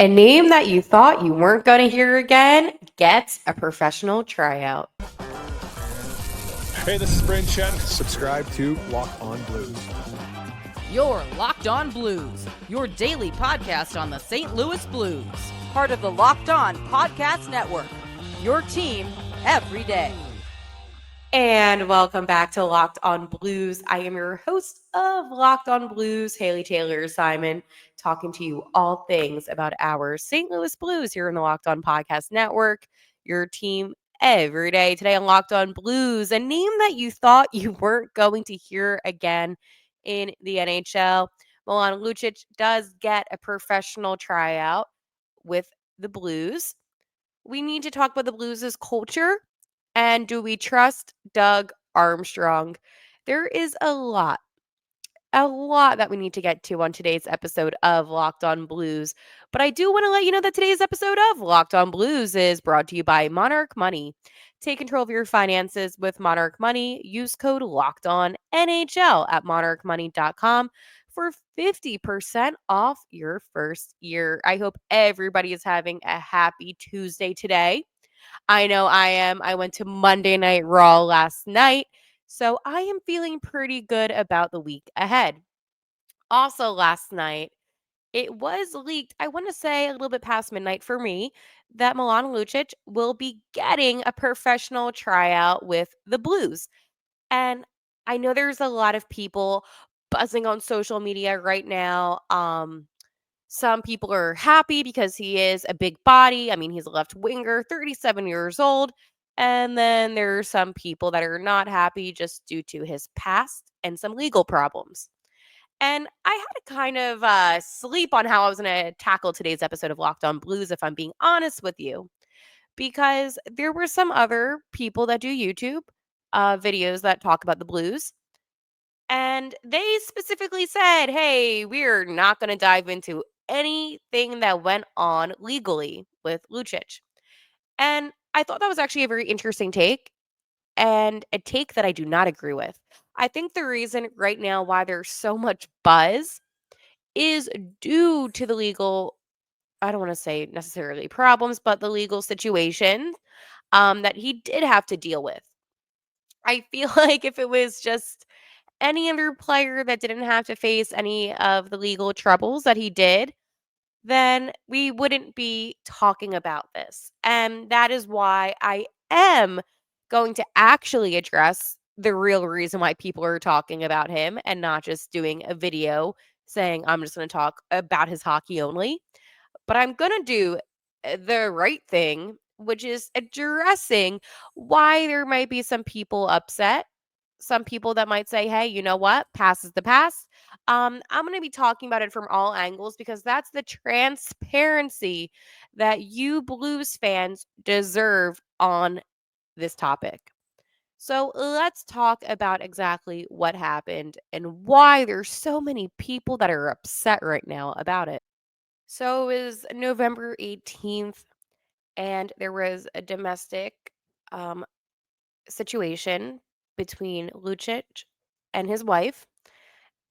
A name that you thought you weren't going to hear again gets a professional tryout. Hey, this is Brandon Chen. Subscribe to Locked On Blues. You're Locked On Blues, your daily podcast on the St. Louis Blues. Part of the Locked On Podcast Network, your team every day. And welcome back to Locked On Blues. I am your host of Locked On Blues, Haley Taylor Simon, talking to you all things about our St. Louis Blues here in the Locked On Podcast Network, your team every day. Today on Locked On Blues, a name that you thought you weren't going to hear again in the NHL. Milan Lucic does get a professional tryout with the Blues. We need to talk about the Blues' culture. And do we trust Doug Armstrong? There is a lot that we need to get to on today's episode of Locked On Blues. But I do want to let you know that today's episode of Locked On Blues is brought to you by Monarch Money. Take control of your finances with Monarch Money. Use code Locked On NHL at monarchmoney.com for 50% off your first year. I hope everybody is having a happy Tuesday today. I know I am. I went to Monday Night Raw last night, so I am feeling pretty good about the week ahead. Also, last night, it was leaked, I want to say a little bit past midnight for me, that Milan Lucic will be getting a professional tryout with the Blues. And I know there's a lot of people buzzing on social media right now. Some people are happy because he is a big body. I mean, he's a left winger, 37 years old. And then there are some people that are not happy just due to his past and some legal problems. And I had to kind of sleep on how I was going to tackle today's episode of Locked On Blues, if I'm being honest with you, because there were some other people that do YouTube videos that talk about the Blues. And they specifically said, hey, we're not going to dive into anything that went on legally with Lucic. And I thought that was actually a very interesting take and a take that I do not agree with. I think the reason right now why there's so much buzz is due to the legal, I don't want to say necessarily problems, but the legal situation that he did have to deal with. I feel like if it was just any other player that didn't have to face any of the legal troubles that he did, then we wouldn't be talking about this. And that is why I am going to actually address the real reason why people are talking about him and not just doing a video saying, I'm just going to talk about his hockey only. But I'm going to do the right thing, which is addressing why there might be some people upset, some people that might say, hey, you know what? Past is the past. I'm going to be talking about it from all angles because that's the transparency that you Blues fans deserve on this topic. So let's talk about exactly what happened and why there's so many people that are upset right now about it. So it was November 18th, and there was a domestic um, situation between Lucic and his wife.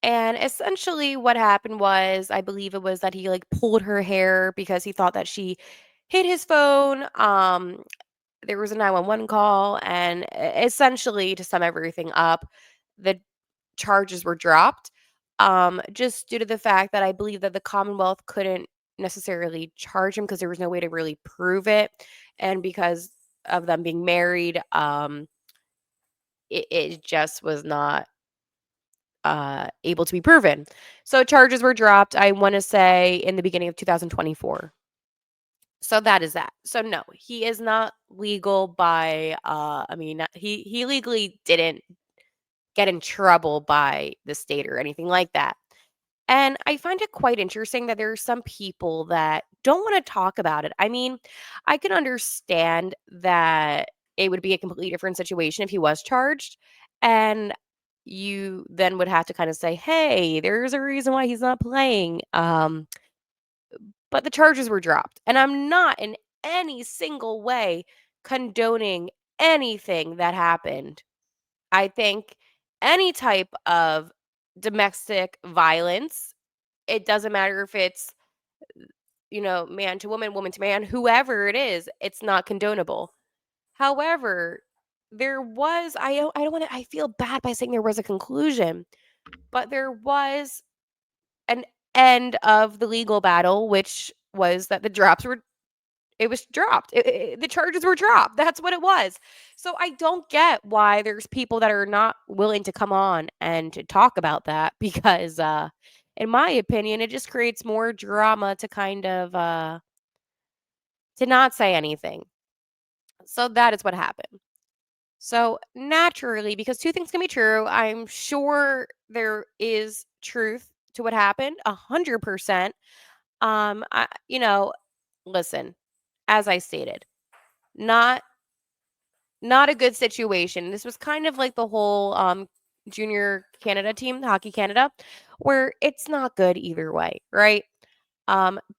And essentially, what happened was, I believe it was that he like pulled her hair because he thought that she hit his phone. There was a 911 call, and essentially, to sum everything up, the charges were dropped just due to the fact that I believe that the Commonwealth couldn't necessarily charge him because there was no way to really prove it. And because of them being married, it just was not able to be proven. So charges were dropped, I want to say, in the beginning of 2024. So that is that. So no, he is not legal by I mean he legally didn't get in trouble by the state or anything like that. And I find it quite interesting that there are some people that don't want to talk about it. I mean, I can understand that it would be a completely different situation if he was charged. And you then would have to kind of say, hey, there's a reason why he's not playing. But the charges were dropped. And I'm not in any single way condoning anything that happened. I think any type of domestic violence, it doesn't matter if it's man to woman to man, whoever it is, it's not condonable. However, there was I don't want to I feel bad by saying there was a conclusion, but there was an end of the legal battle, which was that it was dropped. The charges were dropped. That's what it was. So I don't get why there's people that are not willing to come on and to talk about that because in my opinion, it just creates more drama to kind of to not say anything. So that is what happened. So naturally, because two things can be true, I'm sure there is truth to what happened, 100%. Listen, as I stated, not not a good situation. This was kind of like the whole junior Canada team, Hockey Canada, where it's not good either way, right?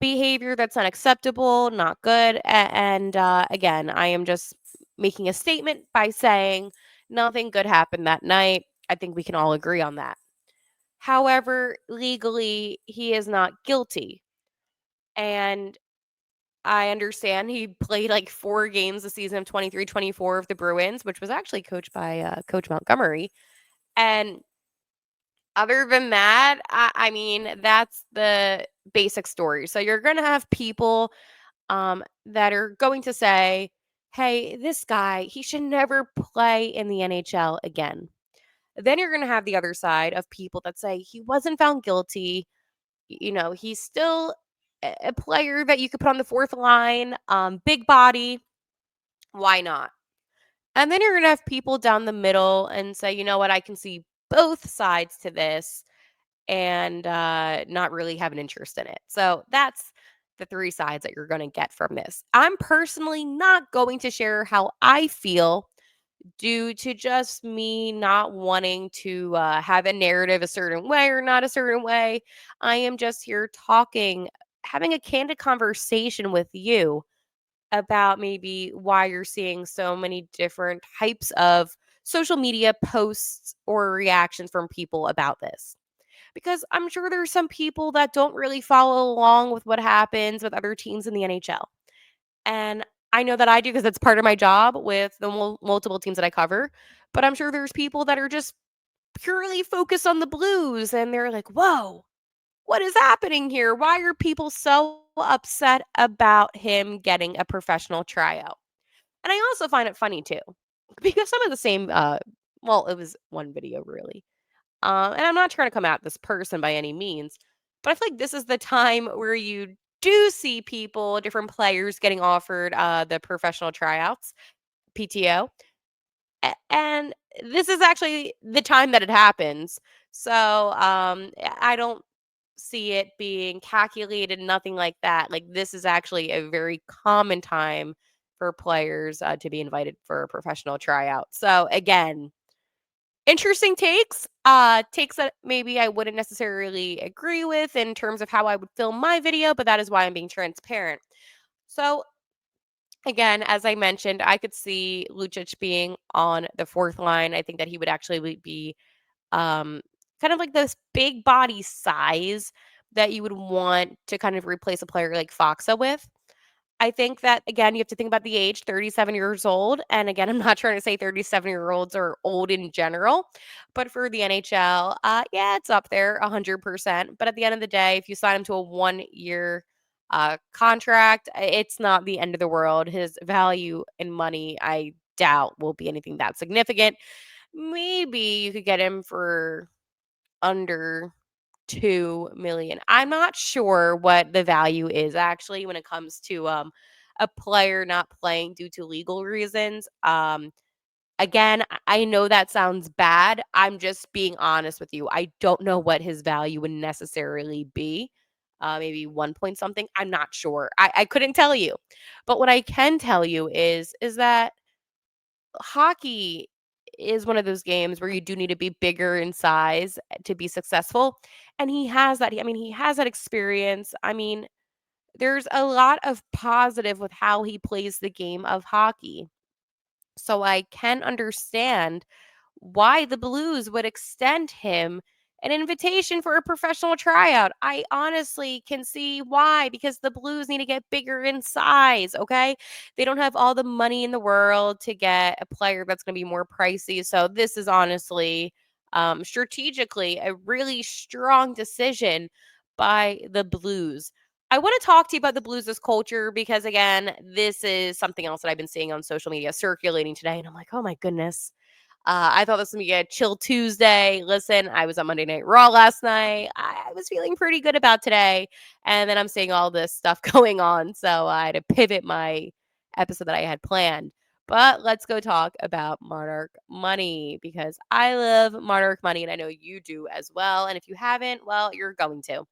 Behavior that's unacceptable, not good. And again, I am just making a statement by saying nothing good happened that night. I think we can all agree on that. However, legally, he is not guilty. And I understand he played like 4 games the season of 23-24 of the Bruins, which was actually coached by Coach Montgomery. And other than that, I mean, that's the basic story. So you're going to have people that are going to say, hey, this guy, he should never play in the NHL again. Then you're going to have the other side of people that say he wasn't found guilty. He's still a player that you could put on the fourth line, big body. Why not? And then you're going to have people down the middle and say, you know what, I can see both sides to this and not really have an interest in it. So that's the three sides that you're going to get from this. I'm personally not going to share how I feel due to just me not wanting to have a narrative a certain way or not a certain way. I am just here talking, having a candid conversation with you about maybe why you're seeing so many different types of social media posts or reactions from people about this. Because I'm sure there's some people that don't really follow along with what happens with other teams in the NHL. And I know that I do because it's part of my job with the multiple teams that I cover. But I'm sure there's people that are just purely focused on the Blues and they're like, whoa, what is happening here? Why are people so upset about him getting a professional tryout? And I also find it funny too, because some of the same, well, it was one video really. And I'm not trying to come at this person by any means, but I feel like this is the time where you do see people, different players getting offered the professional tryouts, PTO. And this is actually the time that it happens. So I don't see it being calculated, nothing like that. Like, this is actually a very common time for players to be invited for a professional tryout. So, again, interesting takes that maybe I wouldn't necessarily agree with in terms of how I would film my video, but that is why I'm being transparent. So, again, as I mentioned, I could see Lucic being on the fourth line. I think that he would actually be um, kind of like this big body size that you would want to kind of replace a player like Foxa with. I think that, again, you have to think about the age, 37 years old. And again, I'm not trying to say 37-year-olds are old in general, but for the NHL, yeah, it's up there 100%. But at the end of the day, if you sign him to a 1-year contract, it's not the end of the world. His value in money, I doubt, will be anything that significant. Maybe you could get him for under 2 million. I'm not sure what the value is actually when it comes to a player not playing due to legal reasons. Again, I know that sounds bad. I'm just being honest with you. I don't know what his value would necessarily be. Maybe 1 point something. I'm not sure. I couldn't tell you. But what I can tell you is that hockey is one of those games where you do need to be bigger in size to be successful. And he has that. I mean, he has that experience. I mean, there's a lot of positive with how he plays the game of hockey. So I can understand why the Blues would extend him an invitation for a professional tryout. I honestly can see why, because the Blues need to get bigger in size, okay? They don't have all the money in the world to get a player that's going to be more pricey. So this is honestly strategically a really strong decision by the Blues. I want to talk to you about the Blues' culture because, again, this is something else that I've been seeing on social media circulating today. And I'm like, oh my goodness. I thought this was going to be a chill Tuesday. Listen, I was on Monday Night Raw last night. I was feeling pretty good about today. And then I'm seeing all this stuff going on. So I had to pivot my episode that I had planned. But let's go talk about Monarch Money because I love Monarch Money and I know you do as well. And if you haven't, well, you're going to.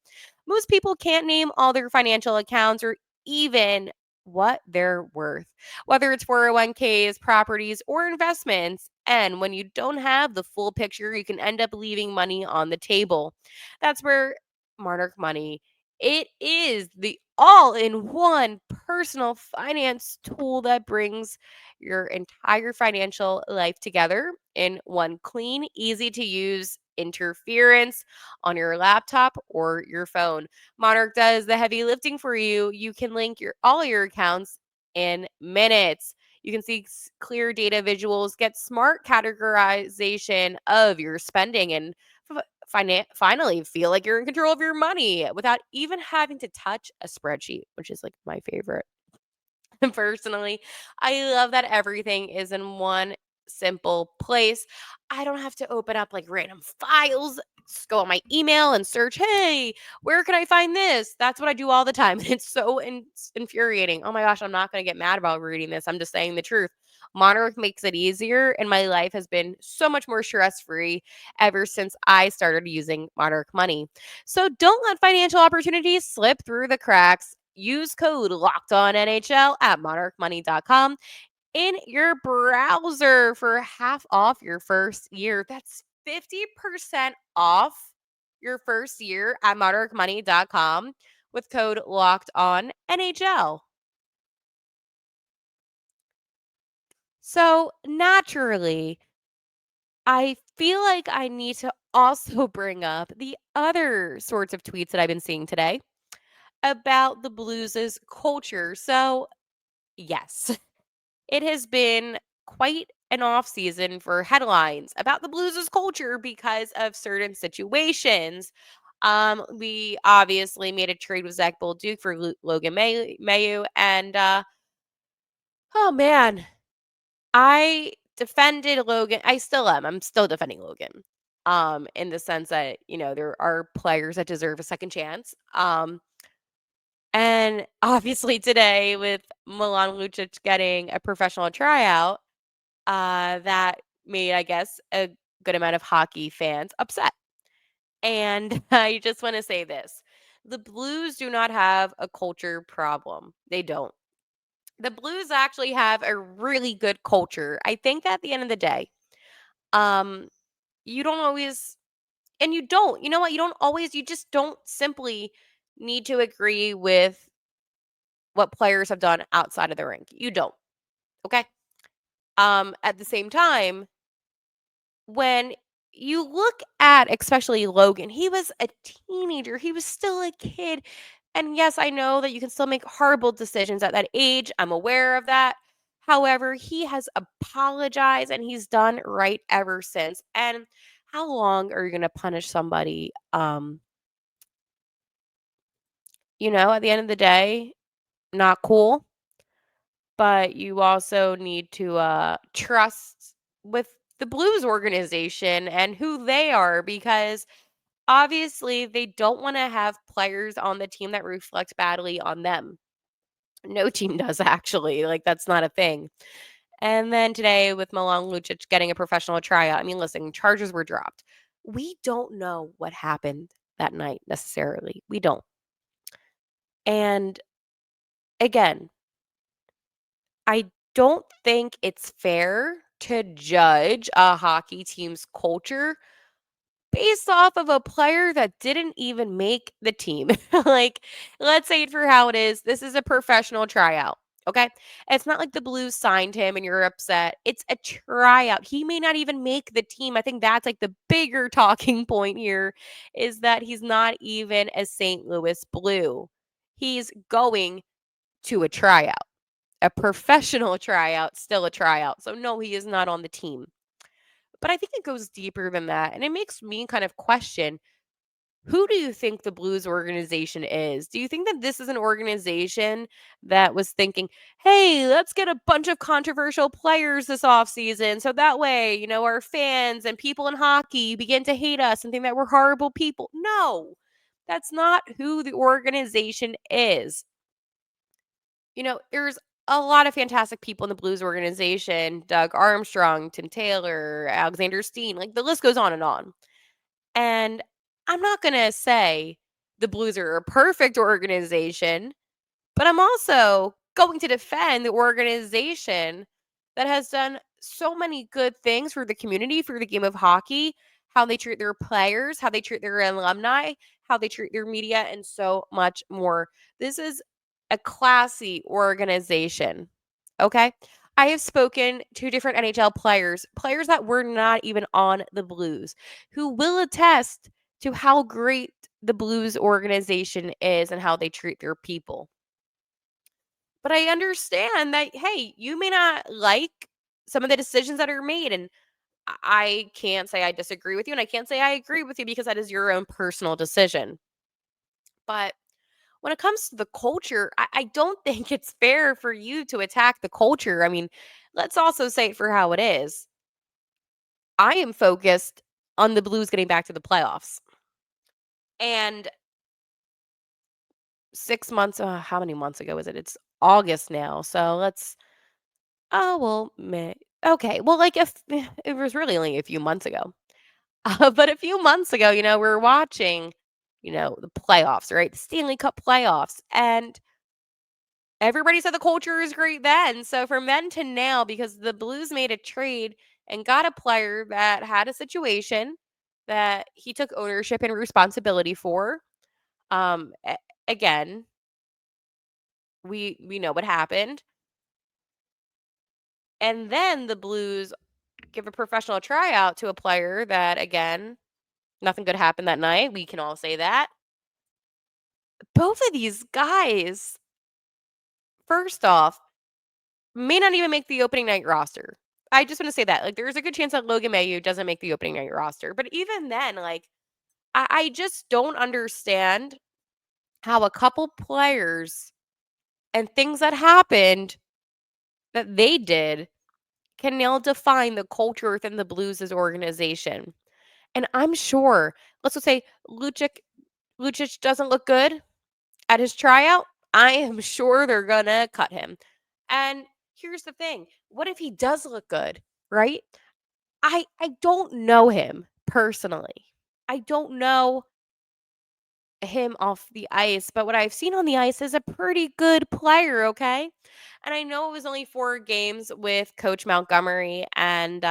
Most people can't name all their financial accounts or even what they're worth, whether it's 401ks, properties, or investments. And when you don't have the full picture, you can end up leaving money on the table. That's where Monarch Money, it is the all-in-one personal finance tool that brings your entire financial life together in one clean, easy to use interference on your laptop or your phone. Monarch does the heavy lifting for you. You can link all your accounts in minutes. You can see clear data visuals, get smart categorization of your spending, and finally feel like you're in control of your money without even having to touch a spreadsheet, which is like my favorite. Personally, I love that everything is in one simple place. I don't have to open up like random files, just go on my email and search, hey, where can I find this? That's what I do all the time. It's so infuriating. Oh my gosh, I'm not going to get mad about reading this. I'm just saying the truth. Monarch makes it easier, and my life has been so much more stress free ever since I started using Monarch Money. So don't let financial opportunities slip through the cracks. Use code LOCKEDONNHL at monarchmoney.com in your browser for half off your first year. That's 50% off your first year at monarchmoney.com with code LOCKEDONNHL. So naturally, I feel like I need to also bring up the other sorts of tweets that I've been seeing today about the Blues' culture. So, yes, it has been quite an off season for headlines about the Blues' culture because of certain situations. We obviously made a trade with Zach Bolduc for Logan Mayu, and oh man, I defended Logan. I still am. I'm still defending Logan. In the sense that there are players that deserve a second chance. And obviously today with Milan Lucic getting a professional tryout, that made, I guess, a good amount of hockey fans upset. And I just want to say this. The Blues do not have a culture problem. They don't. The Blues actually have a really good culture. I think at the end of the day, um, you don't always, and you don't, you know what? You don't always, you just don't simply need to agree with what players have done outside of the rink. You don't. Okay. At the same time, when you look at especially Logan, he was a teenager. He was still a kid. And yes, I know that you can still make horrible decisions at that age. I'm aware of that. However, he has apologized and he's done right ever since. And how long are you going to punish somebody? At the end of the day, not cool. But you also need to trust with the Blues organization and who they are because obviously they don't want to have players on the team that reflect badly on them. No team does actually. Like that's not a thing. And then today with Milan Lucic getting a professional tryout. I mean, listen, charges were dropped. We don't know what happened that night necessarily. We don't. And again, I don't think it's fair to judge a hockey team's culture based off of a player that didn't even make the team. Like, let's say it for how it is. This is a professional tryout. Okay. It's not like the Blues signed him and you're upset. It's a tryout. He may not even make the team. I think that's like the bigger talking point here is that he's not even a St. Louis Blue. He's going to a tryout, a professional tryout, still a tryout. So, no, he is not on the team. But I think it goes deeper than that. And it makes me kind of question, who do you think the Blues organization is? Do you think that this is an organization that was thinking, hey, let's get a bunch of controversial players this offseason so that way, our fans and people in hockey begin to hate us and think that we're horrible people? No, that's not who the organization is. There's a lot of fantastic people in the Blues organization: Doug Armstrong, Tim Taylor, Alexander Steen, like the list goes on and on. And I'm not going to say the Blues are a perfect organization, but I'm also going to defend the organization that has done so many good things for the community, for the game of hockey, how they treat their players, how they treat their alumni, how they treat their media, and so much more. This is a classy organization. Okay. I have spoken to different NHL players that were not even on the Blues, who will attest to how great the Blues organization is and how they treat their people. But I understand that, hey, you may not like some of the decisions that are made. And I can't say I disagree with you. And I can't say I agree with you because that is your own personal decision. But when it comes to the culture, I don't think it's fair for you to attack the culture. I mean, let's also say it for how it is. I am focused on the Blues getting back to the playoffs. And 6 months, how many months ago is it? It's August now. So oh, well, May. Okay. Well, like if it was really only a few months ago. But a few months ago, we were watching, the playoffs, right? The Stanley Cup playoffs. And everybody said the culture is great then. So from then to now, because the Blues made a trade and got a player that had a situation that he took ownership and responsibility for. Again, we know what happened. And then the Blues give a professional tryout to a player that, again, nothing good happened that night. We can all say that. Both of these guys, first off, may not even make the opening night roster. I just want to say that. Like, there's a good chance that Logan Mailloux doesn't make the opening night roster. But even then, like, I just don't understand how a couple players and things that happened that they did can now define the culture within the Blues' organization. And I'm sure, let's just say Lucic doesn't look good at his tryout. I am sure they're gonna cut him. And here's the thing: what if he does look good? Right? I don't know him personally. I don't know him off the ice, but what I've seen on the ice is a pretty good player, okay? And I know it was only 4 games with Coach Montgomery, and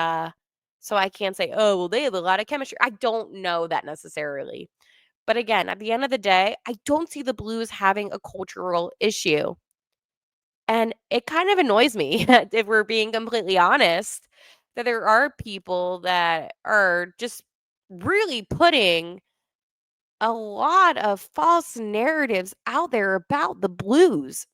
so I can't say, "Oh, well, they have a lot of chemistry." I don't know that necessarily. But again, at the end of the day, I don't see the Blues having a cultural issue. And it kind of annoys me, if we're being completely honest, that there are people that are just really putting a lot of false narratives out there about the Blues.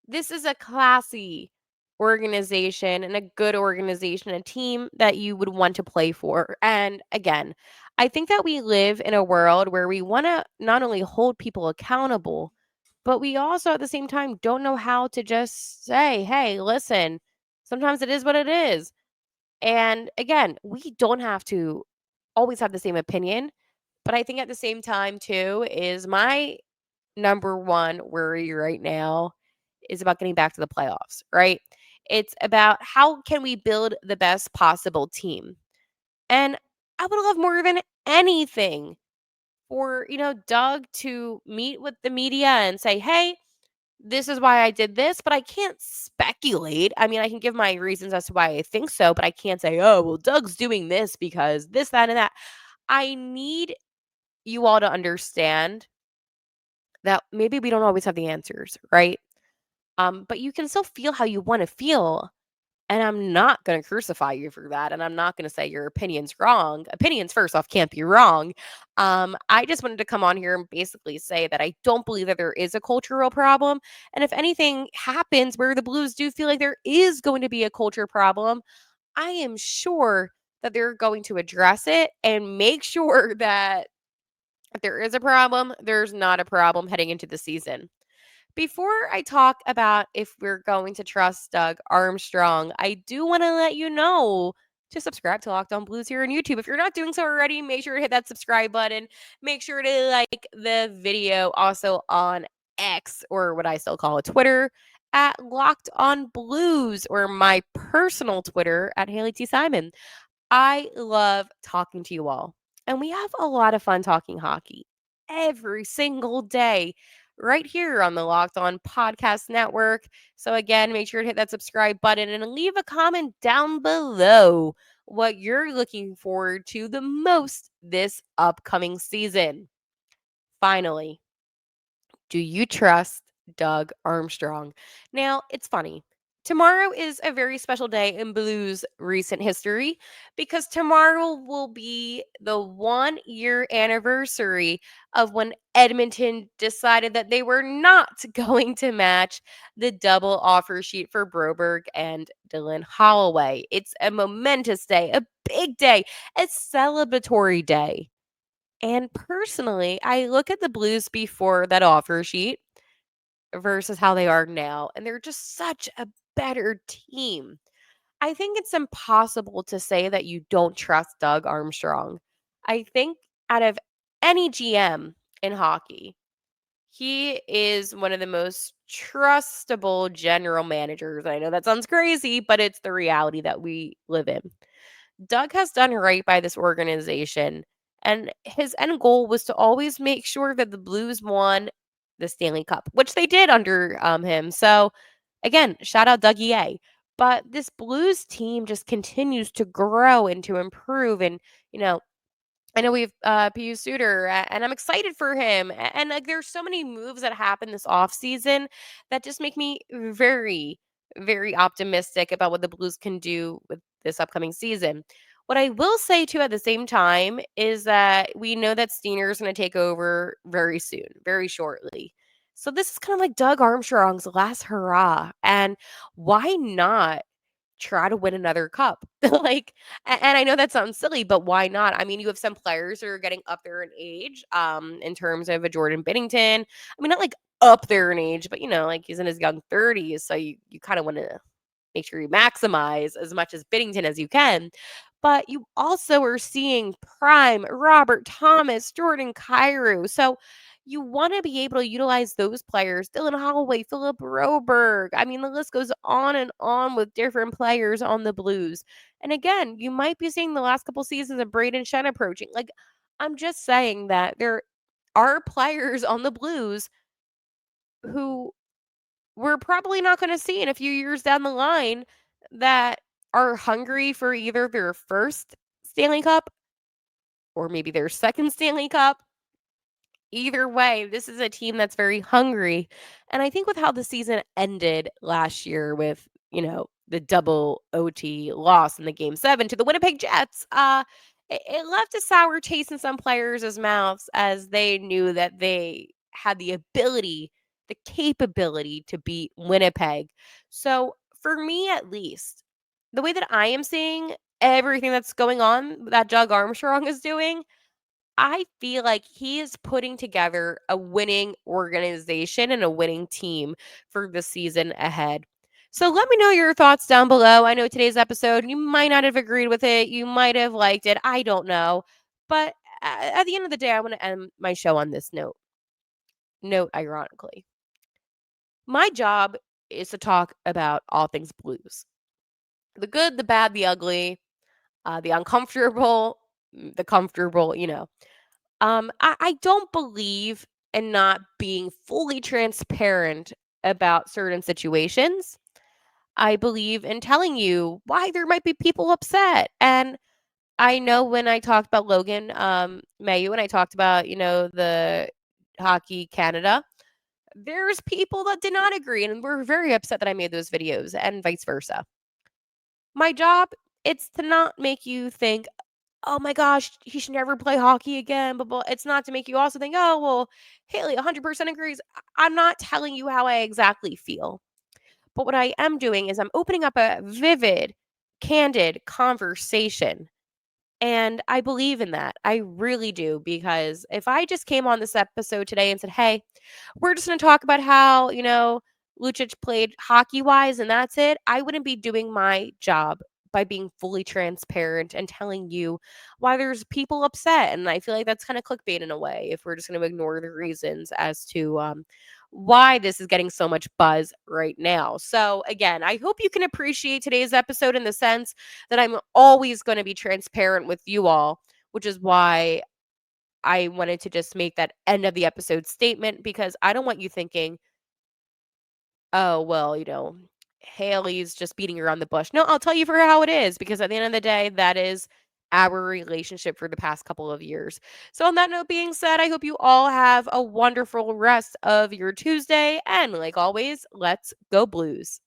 This is a classy organization and a good organization, a team that you would want to play for. And again, I think that we live in a world where we want to not only hold people accountable, but we also at the same time don't know how to just say, hey, listen, sometimes it is what it is. And again, we don't have to always have the same opinion. But I think at the same time, too, is my number one worry right now is about getting back to the playoffs, right? It's about how can we build the best possible team. And I would love more than anything for, Doug to meet with the media and say, hey, this is why I did this, but I can't speculate. I mean, I can give my reasons as to why I think so, but I can't say, oh, well, Doug's doing this because this, that, and that. I need you all to understand that maybe we don't always have the answers, right? But you can still feel how you want to feel. And I'm not going to crucify you for that. And I'm not going to say your opinion's wrong. Opinions, first off, can't be wrong. I just wanted to come on here and basically say that I don't believe that there is a cultural problem. And if anything happens where the Blues do feel like there is going to be a culture problem, I am sure that they're going to address it and make sure that if there is a problem, there's not a problem heading into the season. Before I talk about if we're going to trust Doug Armstrong, I do want to let you know to subscribe to Locked On Blues here on YouTube. If you're not doing so already, make sure to hit that subscribe button. Make sure to like the video also on X, or what I still call it, Twitter, at Locked On Blues, or my personal Twitter at Haley T. Simon. I love talking to you all, and we have a lot of fun talking hockey every single day right here on the Locked On Podcast Network. So, again, make sure to hit that subscribe button and leave a comment down below what you're looking forward to the most this upcoming season. Finally, do you trust Doug Armstrong? Now, it's funny. Tomorrow is a very special day in Blues recent history because tomorrow will be the 1 year anniversary of when Edmonton decided that they were not going to match the double offer sheet for Broberg and Dylan Holloway. It's a momentous day, a big day, a celebratory day. And personally, I look at the Blues before that offer sheet versus how they are now, and they're just such a better team. I think it's impossible to say that you don't trust Doug Armstrong. I think out of any GM in hockey, he is one of the most trustable general managers. I know that sounds crazy, but it's the reality that we live in. Doug has done right by this organization, and his end goal was to always make sure that the Blues won the Stanley Cup, which they did under him. So, again, shout out Dougie A. But this Blues team just continues to grow and to improve. And, you know, I know we have Pius Suter, and I'm excited for him. And like, there's so many moves that happen this offseason that just make me very, very optimistic about what the Blues can do with this upcoming season. What I will say too at the same time is that we know that Steiner is going to take over very soon, very shortly. So this is kind of like Doug Armstrong's last hurrah. And why not try to win another cup? Like, and I know that sounds silly, but why not? I mean, you have some players that are getting up there in age, in terms of a Jordan Binnington. I mean, not like up there in age, but like he's in his young 30s. So you kind of want to make sure you maximize as much as Binnington as you can. But you also are seeing prime Robert Thomas, Jordan Kyrou. So you want to be able to utilize those players, Dylan Holloway, Philip Broberg. I mean, the list goes on and on with different players on the Blues. And again, you might be seeing the last couple seasons of Braden Shen approaching. Like, I'm just saying that there are players on the Blues who we're probably not going to see in a few years down the line that are hungry for either their first Stanley Cup or maybe their second Stanley Cup. Either way, this is a team that's very hungry. And I think with how the season ended last year with, the double OT loss in the game 7 to the Winnipeg Jets, it left a sour taste in some players' mouths as they knew that they had the ability, the capability to beat Winnipeg. So for me, at least, the way that I am seeing everything that's going on that Doug Armstrong is doing, I feel like he is putting together a winning organization and a winning team for the season ahead. So let me know your thoughts down below. I know today's episode, you might not have agreed with it. You might have liked it. I don't know. But at the end of the day, I want to end my show on this note. Note, ironically. My job is to talk about all things Blues: the good, the bad, the ugly, the uncomfortable, the comfortable, I don't believe in not being fully transparent about certain situations. I believe in telling you why there might be people upset. And I know when I talked about Logan Mayu and I talked about, the Hockey Canada, there's people that did not agree and were very upset that I made those videos and vice versa. My job, it's to not make you think, oh my gosh, he should never play hockey again. But it's not to make you also think, oh, well, Haley 100% agrees. I'm not telling you how I exactly feel. But what I am doing is I'm opening up a vivid, candid conversation. And I believe in that. I really do. Because if I just came on this episode today and said, hey, we're just going to talk about how, Lucic played hockey wise and that's it, I wouldn't be doing my job by being fully transparent and telling you why there's people upset. And I feel like that's kind of clickbait in a way if we're just going to ignore the reasons as to why this is getting so much buzz right now. So, again, I hope you can appreciate today's episode in the sense that I'm always going to be transparent with you all, which is why I wanted to just make that end of the episode statement because I don't want you thinking, oh, well, Haley's just beating around the bush. No, I'll tell you for how it is because at the end of the day, that is our relationship for the past couple of years. So, on that note being said, I hope you all have a wonderful rest of your Tuesday. And like always, let's go Blues.